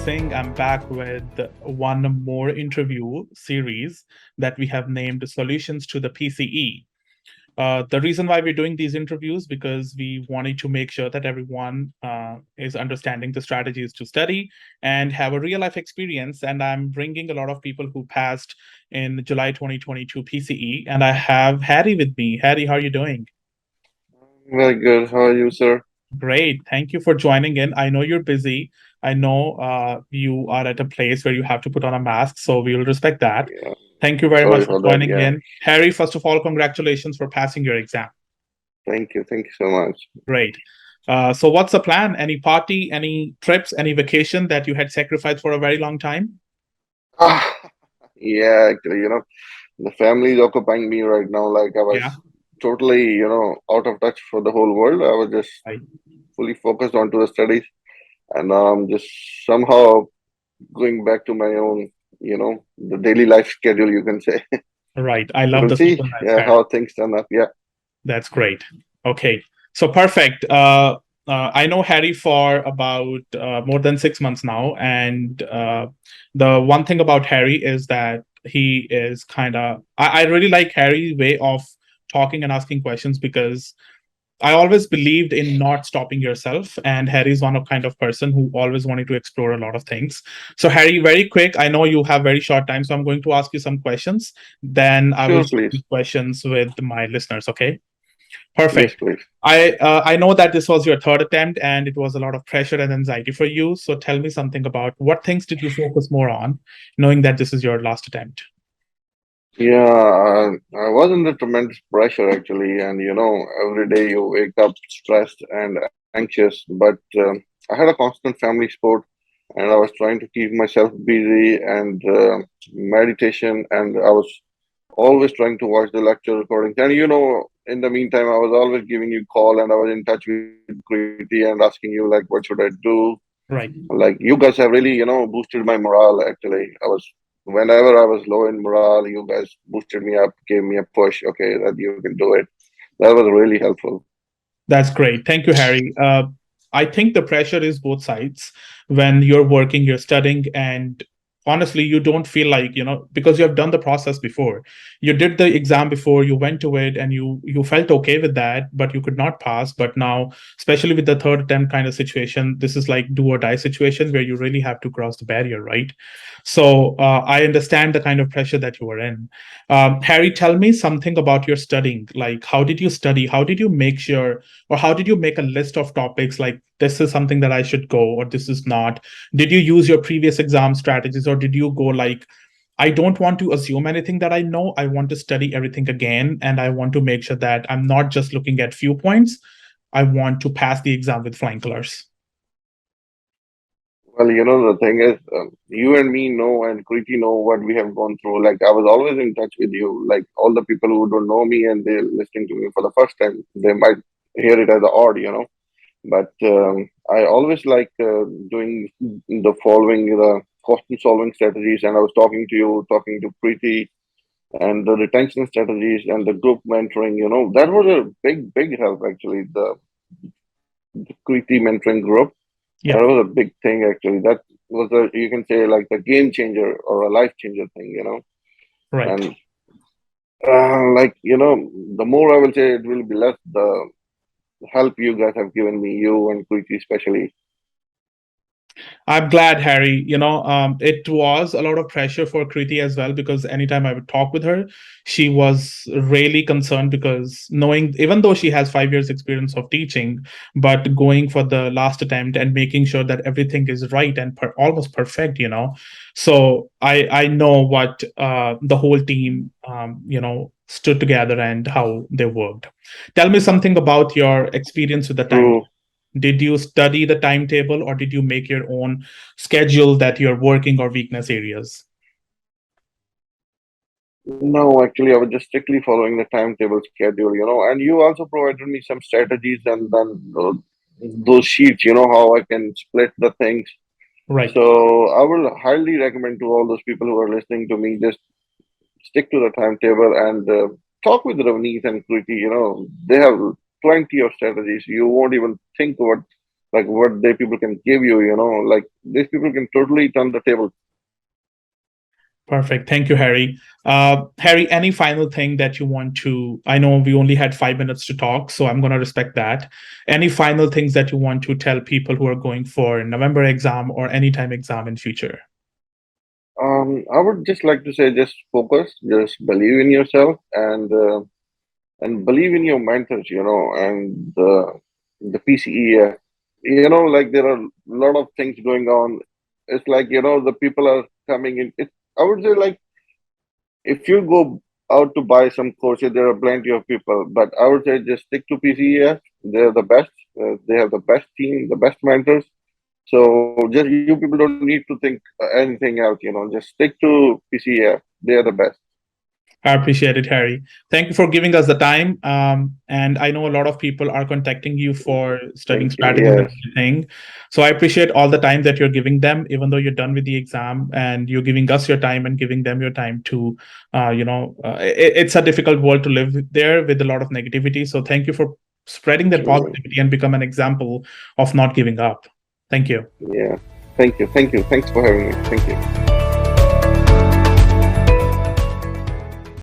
Singh. I'm back with one more interview series that we have named Solutions to the PCE. The reason why we're doing these interviews because we wanted to make sure that everyone is understanding the strategies to study and have a real life experience. And I'm bringing a lot of people who passed in July 2022 PCE, and I have Harry with me. Harry, how are you doing? Very good. How are you, sir? Great. Thank you for joining in. I know you're busy. I know you are at a place where you have to put on a mask, so we will respect that. Yeah, Thank you very much sorry for for that. joining Yeah, in. Harry, first of all, congratulations for passing your exam. thank you. Thank you so much. Great. So, what's the plan? Any party, any trips, any vacation that you had sacrificed for a very long time? Ah, yeah, actually, the family is occupying me right now. Like I was Yeah. totally, out of touch for the whole world. I was just Right. fully focused onto the studies, and just somehow going back to my own, the daily life schedule, you can say. Right. I love We'll the see, simple yeah, lifestyle. how things turn up. Yeah. That's great. Okay. So perfect. I know Harry for about more than 6 months now. And the one thing about Harry is that he is kind of, I really like Harry's way of talking and asking questions because I always believed in not stopping yourself. And Harry's one of kind of person who always wanted to explore a lot of things. So Harry, very quick, I know you have very short time. So I'm going to ask you some questions. Then I will Sure, share please. these questions with my listeners. Okay. Yes, Perfect. please. I know that this was your third attempt and it was a lot of pressure and anxiety for you. So tell me something about what things did you focus more on, knowing that this is your last attempt? Yeah, I was under tremendous pressure actually, and every day you wake up stressed and anxious. But I had a constant family support, and I was trying to keep myself busy and meditation, and I was always trying to watch the lecture recordings. And in the meantime, I was always giving you call, and I was in touch with Kriti and asking you like, what should I do? Right. Like you guys have really, boosted my morale actually. Whenever I was low in morale, you guys boosted me up, gave me a push. Okay, that you can do it. That was really helpful. That's great. Thank you, Harry. I think the pressure is both sides. When you're working, you're studying, and honestly, you don't feel like, because you have done the process before. You did the exam before, you went to it, and you felt okay with that, but you could not pass. But now, especially with the third attempt kind of situation, this is like do or die situation where you really have to cross the barrier, right? So I understand the kind of pressure that you were in. Harry, tell me something about your studying. Like, how did you study? How did you make sure, or how did you make a list of topics like this is something that I should go, or this is not? Did you use your previous exam strategies, or did you go like, I don't want to assume anything that I know. I want to study everything again, and I want to make sure that I'm not just looking at few points. I want to pass the exam with flying colors. Well, the thing is, you and me know, and Kriti know what we have gone through. Like, I was always in touch with you. Like, all the people who don't know me and they're listening to me for the first time, they might hear it as odd. But I always like doing the following, the question solving strategies. And I was talking to you, talking to Preeti, and the retention strategies and the group mentoring. That was a big help actually. The Preeti mentoring group, that Yeah, was a big thing actually. That was you can say like the game changer or a life changer thing. right. And like the more I will say, it will be less the help you guys have given me, you and Preeti especially. I'm glad, Harry. It was a lot of pressure for Kriti as well because anytime I would talk with her, she was really concerned because knowing, even though she has 5 years experience of teaching, but going for the last attempt and making sure that everything is right and almost perfect. So I know what the whole team, stood together and how they worked. Tell me something about your experience with the time. True. Did you study the timetable or did you make your own schedule that you're working or weakness areas? No, actually, I was just strictly following the timetable schedule. And you also provided me some strategies and then those sheets, how I can split the things. Right. So I will highly recommend to all those people who are listening to me, just stick to the timetable and talk with Ravneet and Kriti. They have plenty of strategies. You won't even think like what they people can give you, like these people can totally turn the table. Perfect. Thank you, Harry. Harry, any final thing that you want to? I know we only had 5 minutes to talk, so I'm going to respect that. Any final things that you want to tell people who are going for November exam or anytime exam in future? I would just like to say, just focus, just believe in yourself, and believe in your mentors, and the PCEF. Like there are a lot of things going on. It's like the people are coming in. I would say like if you go out to buy some courses, there are plenty of people, but I would say just stick to PCEF. They're the best. They have the best team, the best mentors. So just you people don't need to think anything else. Just stick to PCEF. They are the best. I appreciate it, Harry. Thank you for giving us the time. And I know a lot of people are contacting you for studying Thank you. strategies and Yes. everything. So I appreciate all the time that you're giving them, even though you're done with the exam and you're giving us your time and giving them your time to, it's a difficult world to live there with a lot of negativity. So thank you for spreading that Absolutely. positivity and become an example of not giving up. Thank you. Yeah. Thank you. Thank you. Thanks for having me. Thank you.